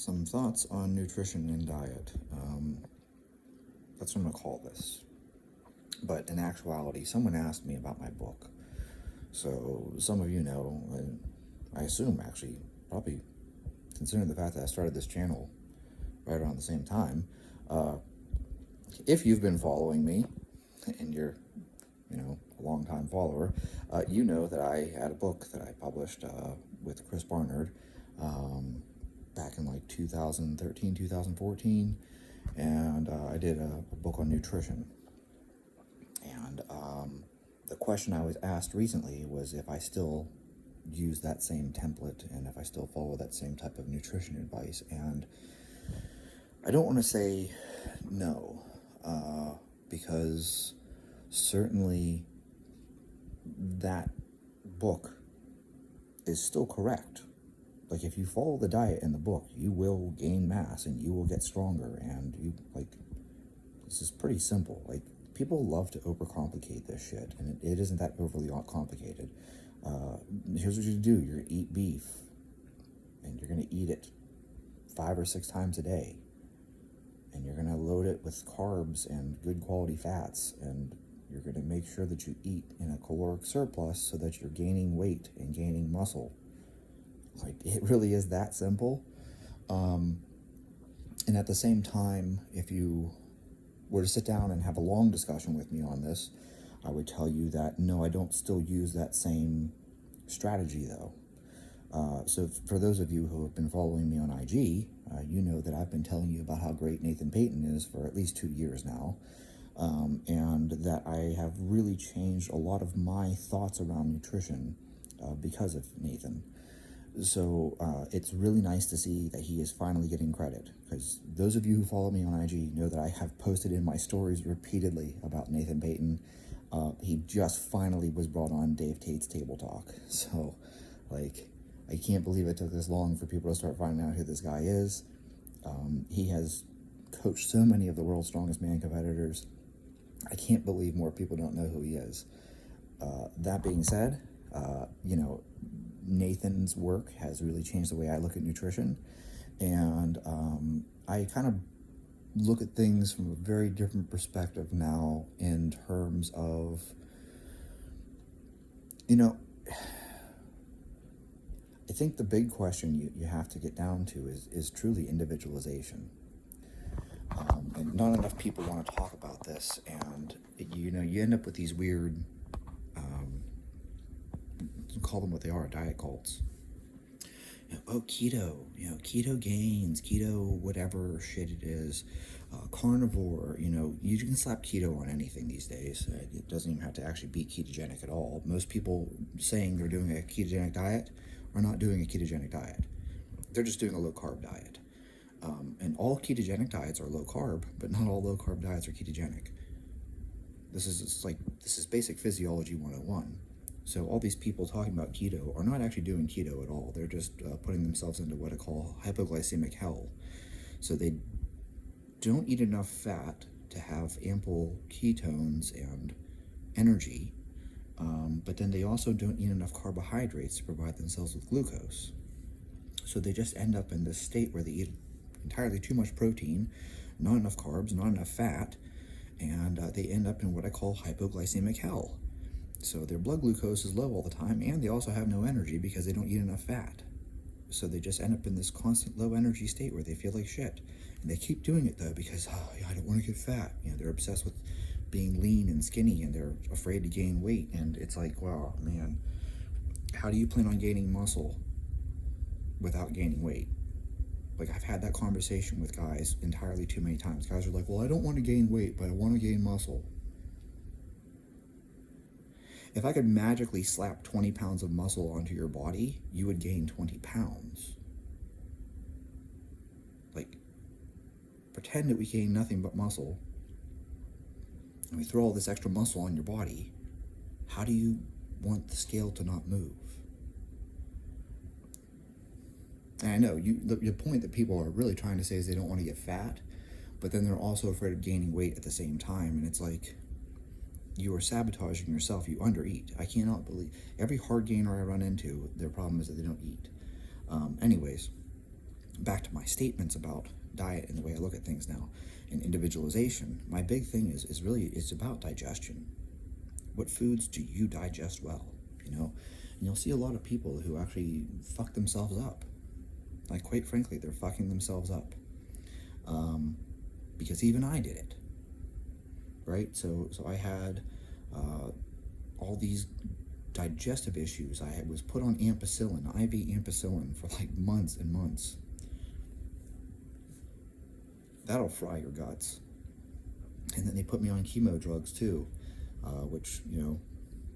some thoughts on nutrition and diet. That's what I'm going to call this. But in actuality, someone asked me about my book. So some of you know, and I assume actually, probably considering the fact that I started this channel right around the same time, if you've been following me and you're, a long-time follower, you know that I had a book that I published with Chris Barnard back in like 2013, 2014, and I did a book on nutrition. And the question I was asked recently was if I still use that same template and if I still follow that same type of nutrition advice. And I don't want to say no, because certainly that book is still correct. Like, if you follow the diet in the book, you will gain mass and you will get stronger, and this is pretty simple. Like, people love to overcomplicate this shit, and it isn't that overly complicated. Here's what you do. You're going to eat beef, and you're going to eat it 5 or 6 times a day, and you're going to load it with carbs and good quality fats, and you're going to make sure that you eat in a caloric surplus so that you're gaining weight and gaining muscle. Like, it really is that simple. And at the same time, if you were to sit down and have a long discussion with me on this, I would tell you that no, I don't still use that same strategy though. So for those of you who have been following me on IG, you know that I've been telling you about how great Nathan Payton is for at least 2 years now, and that I have really changed a lot of my thoughts around nutrition because of Nathan. So it's really nice to see that he is finally getting credit, because those of you who follow me on IG know that I have posted in my stories repeatedly about Nathan Payton. He just finally was brought on Dave Tate's Table Talk. So, I can't believe it took this long for people to start finding out who this guy is. He has coached so many of the world's strongest man competitors. I can't believe more people don't know who he is. That being said, Nathan's work has really changed the way I look at nutrition, and I kind of look at things from a very different perspective now in terms of, I think the big question you have to get down to is truly individualization. And not enough people want to talk about this, and you end up with these weird, call them what they are, diet cults. Keto, keto gains, keto whatever shit it is, carnivore, you can slap keto on anything these days. It doesn't even have to actually be ketogenic at all. Most people saying they're doing a ketogenic diet are not doing a ketogenic diet. They're just doing a low-carb diet. And all ketogenic diets are low-carb, but not all low-carb diets are ketogenic. This is basic physiology 101. So all these people talking about keto are not actually doing keto at all. They're just putting themselves into what I call hypoglycemic hell. So they don't eat enough fat to have ample ketones and energy, but then they also don't eat enough carbohydrates to provide themselves with glucose. So they just end up in this state where they eat entirely too much protein, not enough carbs, not enough fat, and they end up in what I call hypoglycemic hell. So their blood glucose is low all the time, and they also have no energy because they don't eat enough fat. So they just end up in this constant low energy state where they feel like shit. And they keep doing it though because, I don't want to get fat. They're obsessed with being lean and skinny, and they're afraid to gain weight. And it's like, wow, man, how do you plan on gaining muscle without gaining weight? Like, I've had that conversation with guys entirely too many times. Guys are like, well, I don't want to gain weight, but I want to gain muscle. If I could magically slap 20 pounds of muscle onto your body, you would gain 20 pounds. Like, pretend that we gain nothing but muscle, and we throw all this extra muscle on your body. How do you want the scale to not move? And I know, the point that people are really trying to say is they don't want to get fat, but then they're also afraid of gaining weight at the same time, and it's like, you are sabotaging yourself. You undereat. I cannot believe every hard gainer I run into, their problem is that they don't eat. Anyways, back to my statements about diet and the way I look at things now and individualization, my big thing is really, it's about digestion. What foods do you digest well, you know? And you'll see a lot of people who actually fuck themselves up. Like, quite frankly, they're fucking themselves up. Because even I did it, right? So I had all these digestive issues. I was put on ampicillin, IV ampicillin, for like months and months. That'll fry your guts. And then they put me on chemo drugs too, which, you know,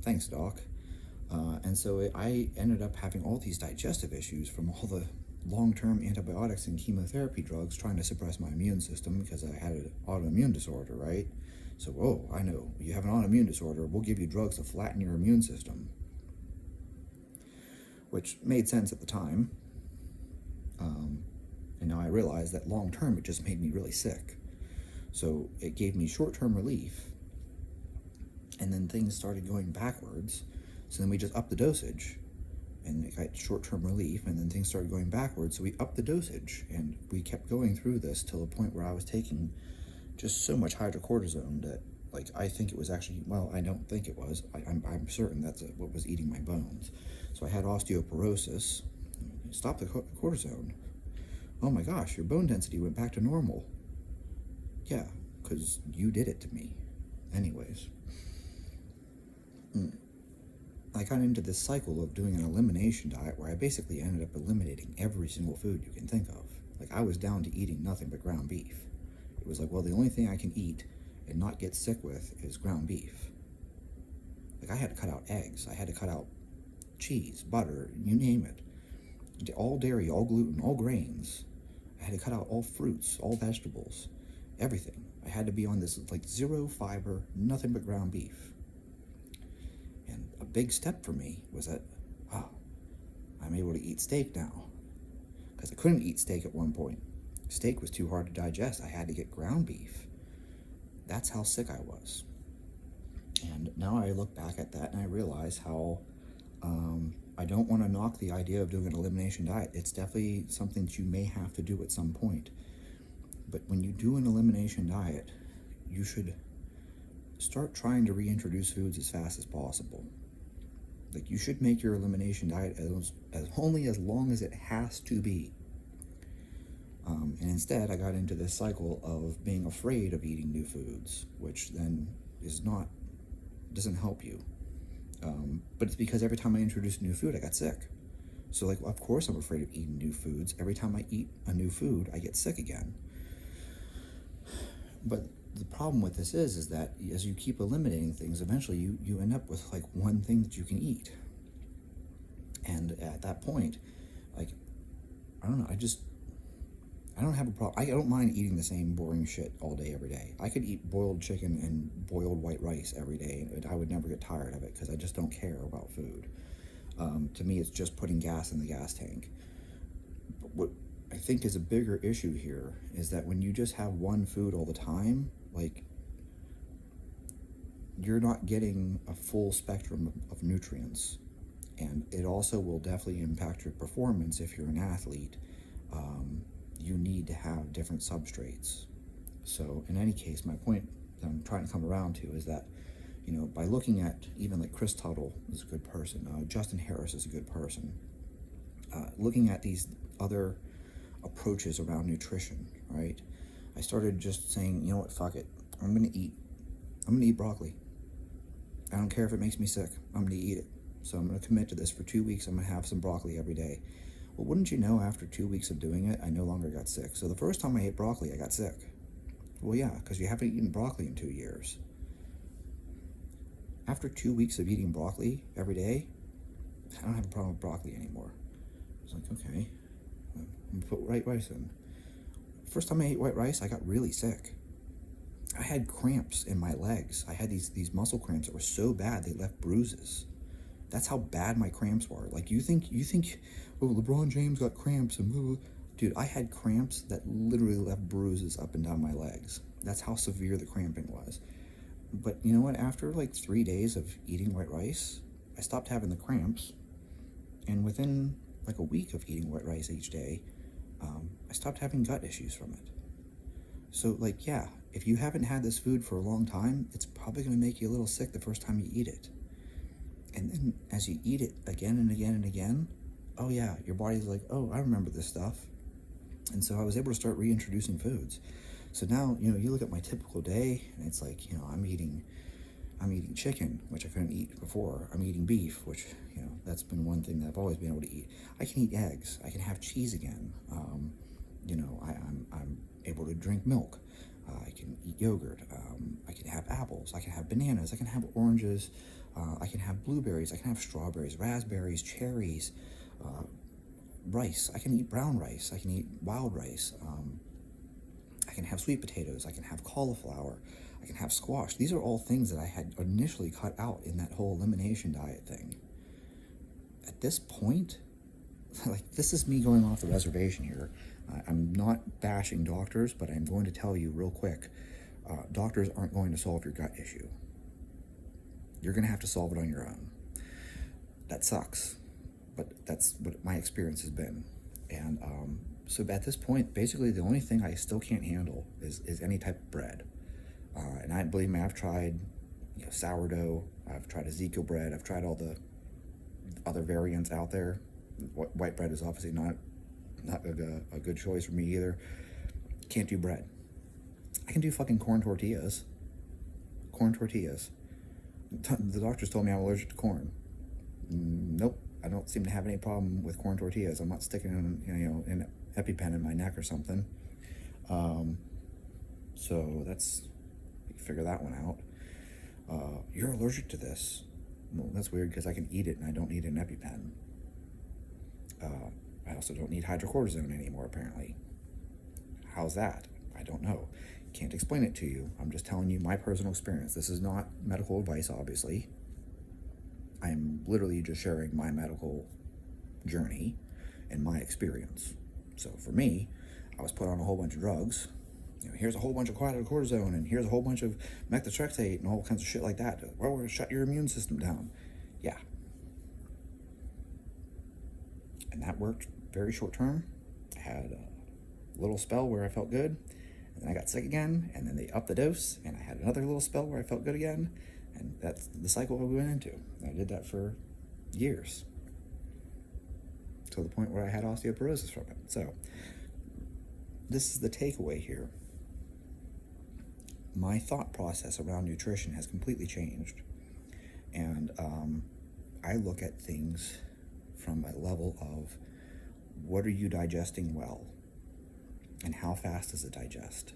thanks, doc. And so I ended up having all these digestive issues from all the long-term antibiotics and chemotherapy drugs trying to suppress my immune system because I had an autoimmune disorder, right? So, oh, I know, you have an autoimmune disorder, we'll give you drugs to flatten your immune system. Which made sense at the time. And now I realize that long-term it just made me really sick. So it gave me short-term relief, and then things started going backwards. So then we just upped the dosage, and it got short-term relief, and then things started going backwards, so we upped the dosage, and we kept going through this till the point where I was taking just so much hydrocortisone that, like, I think it was actually, well, I don't think it was, I'm certain that's what was eating my bones. So I had osteoporosis. Stop the cortisone. Oh my gosh, your bone density went back to normal. Yeah, because you did it to me. Anyways. I got into this cycle of doing an elimination diet where I basically ended up eliminating every single food you can think of. Like, I was down to eating nothing but ground beef. It was like, well, the only thing I can eat and not get sick with is ground beef. Like, I had to cut out eggs. I had to cut out cheese, butter, you name it. All dairy, all gluten, all grains. I had to cut out all fruits, all vegetables, everything. I had to be on this, like, zero fiber, nothing but ground beef. And a big step for me was that, I'm able to eat steak now. Because I couldn't eat steak at one point. Steak was too hard to digest. I had to get ground beef. That's how sick I was. And now I look back at that and I realize how I don't want to knock the idea of doing an elimination diet. It's definitely something that you may have to do at some point. But when you do an elimination diet, you should start trying to reintroduce foods as fast as possible. Like, you should make your elimination diet as only as long as it has to be. And instead, I got into this cycle of being afraid of eating new foods, which then doesn't help you. But it's because every time I introduced new food, I got sick. So, like, of course I'm afraid of eating new foods. Every time I eat a new food, I get sick again. But the problem with this is that as you keep eliminating things, eventually you end up with, like, one thing that you can eat. And at that point, like, I don't know, I don't have a problem. I don't mind eating the same boring shit all day, every day. I could eat boiled chicken and boiled white rice every day, and I would never get tired of it because I just don't care about food. To me, it's just putting gas in the gas tank. But what I think is a bigger issue here is that when you just have one food all the time, like, you're not getting a full spectrum of nutrients. And it also will definitely impact your performance if you're an athlete. You need to have different substrates. So in any case, my point that I'm trying to come around to is that, you know, by looking at even like Chris Tuttle is a good person, Justin Harris is a good person, looking at these other approaches around nutrition, right? I started just saying, you know what, fuck it. I'm gonna eat broccoli. I don't care if it makes me sick. I'm gonna eat it. So I'm gonna commit to this for 2 weeks. I'm gonna have some broccoli every day. Well, wouldn't you know, after 2 weeks of doing it, I no longer got sick. So the first time I ate broccoli, I got sick. Well, yeah, because you haven't eaten broccoli in 2 years. After 2 weeks of eating broccoli every day, I don't have a problem with broccoli anymore. I was like, okay, I'm gonna put white rice in. First time I ate white rice, I got really sick. I had cramps in my legs. I had these muscle cramps that were so bad they left bruises. That's how bad my cramps were. Like, you think, oh, LeBron James got cramps and blah, blah. Dude, I had cramps that literally left bruises up and down my legs. That's how severe the cramping was. But you know what? After like 3 days of eating white rice, I stopped having the cramps. And within like a week of eating white rice each day, I stopped having gut issues from it. So, like, yeah, if you haven't had this food for a long time, it's probably going to make you a little sick the first time you eat it. And then as you eat it again and again and again, oh yeah, your body's like, oh, I remember this stuff. And so I was able to start reintroducing foods. So now, you look at my typical day, and it's like, I'm eating chicken, which I couldn't eat before. I'm eating beef, which, that's been one thing that I've always been able to eat. I can eat eggs. I can have cheese again. I'm able to drink milk. I can eat yogurt. I can have apples. I can have bananas. I can have oranges. I can have blueberries. I can have strawberries, raspberries, cherries, rice. I can eat brown rice. I can eat wild rice. I can have sweet potatoes. I can have cauliflower. I can have squash. These are all things that I had initially cut out in that whole elimination diet thing. At this point, like, this is me going off the reservation here. I'm not bashing doctors, but I'm going to tell you real quick, doctors aren't going to solve your gut issue. You're going to have to solve it on your own. That sucks, but that's what my experience has been. And so at this point, basically the only thing I still can't handle is any type of bread. And I believe me, I've tried sourdough, I've tried Ezekiel bread, I've tried all the other variants out there. White bread is obviously not a good choice for me either. Can't do bread. I can do fucking corn tortillas. The doctors told me I'm allergic to corn. Nope, I don't seem to have any problem with corn tortillas. I'm not sticking an EpiPen in my neck or something. So that's, you can figure that one out. You're allergic to this. Well, that's weird because I can eat it and I don't need an EpiPen. I also don't need hydrocortisone anymore, apparently. How's that? I don't know. Can't explain it to you. I'm just telling you my personal experience. This is not medical advice, obviously. I'm literally just sharing my medical journey and my experience. So for me, I was put on a whole bunch of drugs. Here's a whole bunch of hydrocortisone, and here's a whole bunch of methotrexate and all kinds of shit like that. Well, we're going to shut your immune system down. Yeah. And that worked very short term. I had a little spell where I felt good, and then I got sick again, and then they upped the dose, and I had another little spell where I felt good again, and that's the cycle we went into. I did that for years, to the point where I had osteoporosis from it. So this is the takeaway here. My thought process around nutrition has completely changed, and I look at things from a level of, what are you digesting well, and how fast does it digest?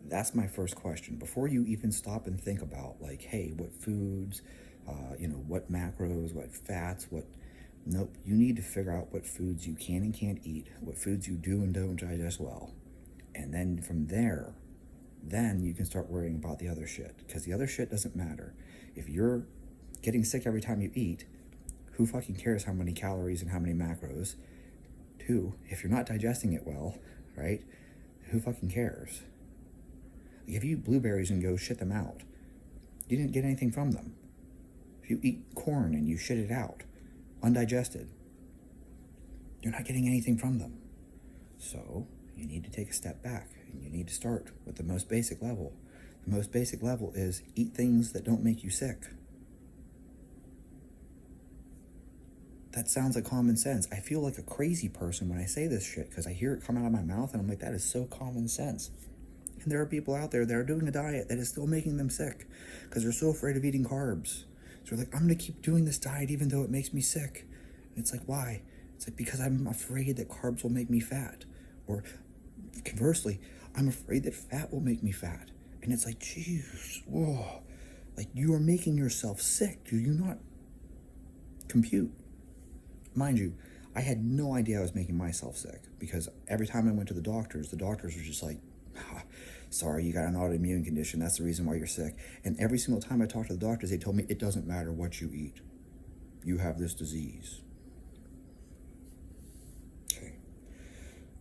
That's my first question. Before you even stop and think about, like, hey, what foods, what macros, what fats, nope, you need to figure out what foods you can and can't eat, what foods you do and don't digest well. And then from there, then you can start worrying about the other shit, because the other shit doesn't matter. If you're getting sick every time you eat, who fucking cares how many calories and how many macros? Two, if you're not digesting it well, right, who fucking cares? Like, if you eat blueberries and go shit them out, you didn't get anything from them. If you eat corn and you shit it out, undigested, you're not getting anything from them. So you need to take a step back, and you need to start with the most basic level. The most basic level is eat things that don't make you sick. That sounds like common sense. I feel like a crazy person when I say this shit, because I hear it come out of my mouth and I'm like, that is so common sense. And there are people out there that are doing a diet that is still making them sick because they're so afraid of eating carbs. So they're like, I'm going to keep doing this diet even though it makes me sick. And it's like, why? It's like, because I'm afraid that carbs will make me fat. Or conversely, I'm afraid that fat will make me fat. And it's like, geez, whoa. Like, you are making yourself sick. Do you not compute? Mind you, I had no idea I was making myself sick, because every time I went to the doctors were just like, sorry, you got an autoimmune condition. That's the reason why you're sick. And every single time I talked to the doctors, they told me it doesn't matter what you eat. You have this disease. Okay.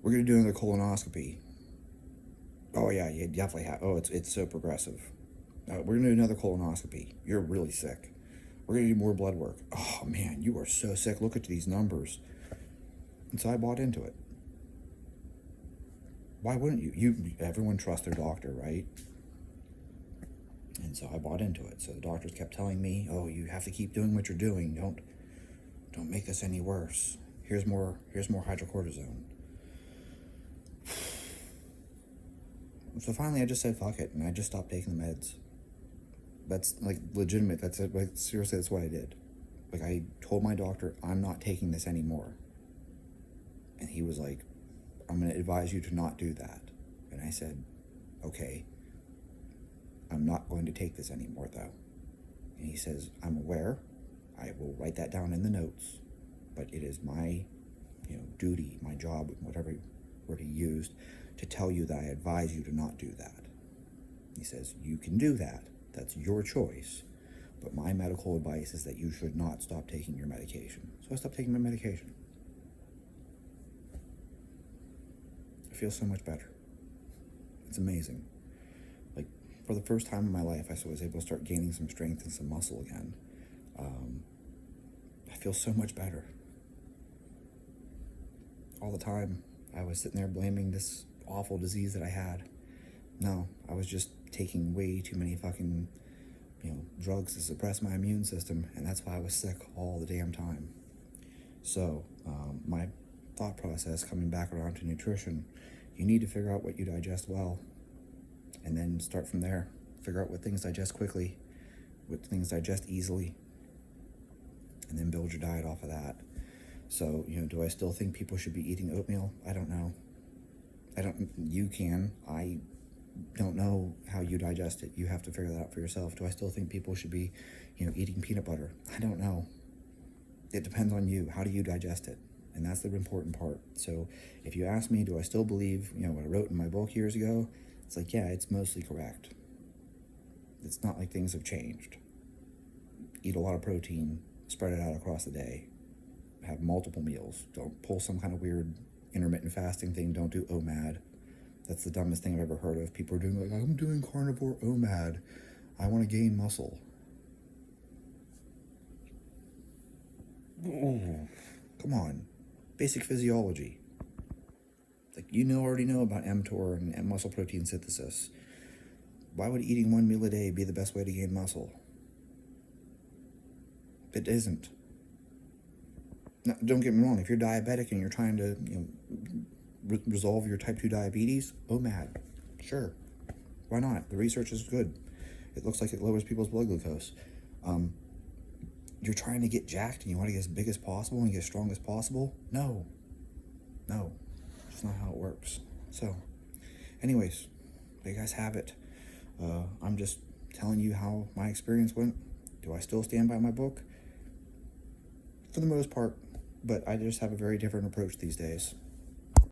We're going to do another colonoscopy. Oh, yeah, you definitely have. Oh, it's so progressive. We're going to do another colonoscopy. You're really sick. We're going to do more blood work. Oh, man, you are so sick. Look at these numbers. And so I bought into it. Why wouldn't you? Everyone trusts their doctor, right? And so I bought into it. So the doctors kept telling me, "Oh, you have to keep doing what you're doing. Don't make this any worse. Here's more hydrocortisone." So finally, I just said fuck it, and I just stopped taking the meds. That's like legitimate. That's it. Like seriously, that's what I did. Like I told my doctor, I'm not taking this anymore. And he was like, "I'm going to advise you to not do that." And I said, "Okay, I'm not going to take this anymore though." And he says, "I'm aware. I will write that down in the notes, but it is my, duty, my job, whatever word he used, to tell you that I advise you to not do that." He says, "You can do that. That's your choice. But my medical advice is that you should not stop taking your medication." So I stopped taking my medication. I feel so much better. It's amazing. Like, for the first time in my life, I was able to start gaining some strength and some muscle again. I feel so much better. All the time, I was sitting there blaming this awful disease that I had. No, I was just taking way too many fucking, drugs to suppress my immune system, and that's why I was sick all the damn time. So, my thought process coming back around to nutrition, you need to figure out what you digest well, and then start from there. Figure out what things digest quickly, what things digest easily, and then build your diet off of that. So, do I still think people should be eating oatmeal? I don't know. You can. I don't know how you digest it. You have to figure that out for yourself. Do I still think people should be, eating peanut butter? I don't know. It depends on you. How do you digest it? And that's the important part. So if you ask me, do I still believe, what I wrote in my book years ago? It's like, yeah, it's mostly correct. It's not like things have changed. Eat a lot of protein, spread it out across the day, have multiple meals. Don't pull some kind of weird intermittent fasting thing. Don't do OMAD. That's the dumbest thing I've ever heard of. People are doing like, I'm doing carnivore OMAD. I want to gain muscle. Oh, come on. Basic physiology. Like, already know about mTOR and muscle protein synthesis. Why would eating one meal a day be the best way to gain muscle? It isn't. Now, don't get me wrong. If you're diabetic and you're trying to, resolve your type 2 diabetes, OMAD. Sure. Why not? The research is good. It looks like it lowers people's blood glucose. You're trying to get jacked and you want to get as big as possible and get as strong as possible? No. It's not how it works. So, anyways, there you guys have it. I'm just telling you how my experience went. Do I still stand by my book? For the most part, but I just have a very different approach these days.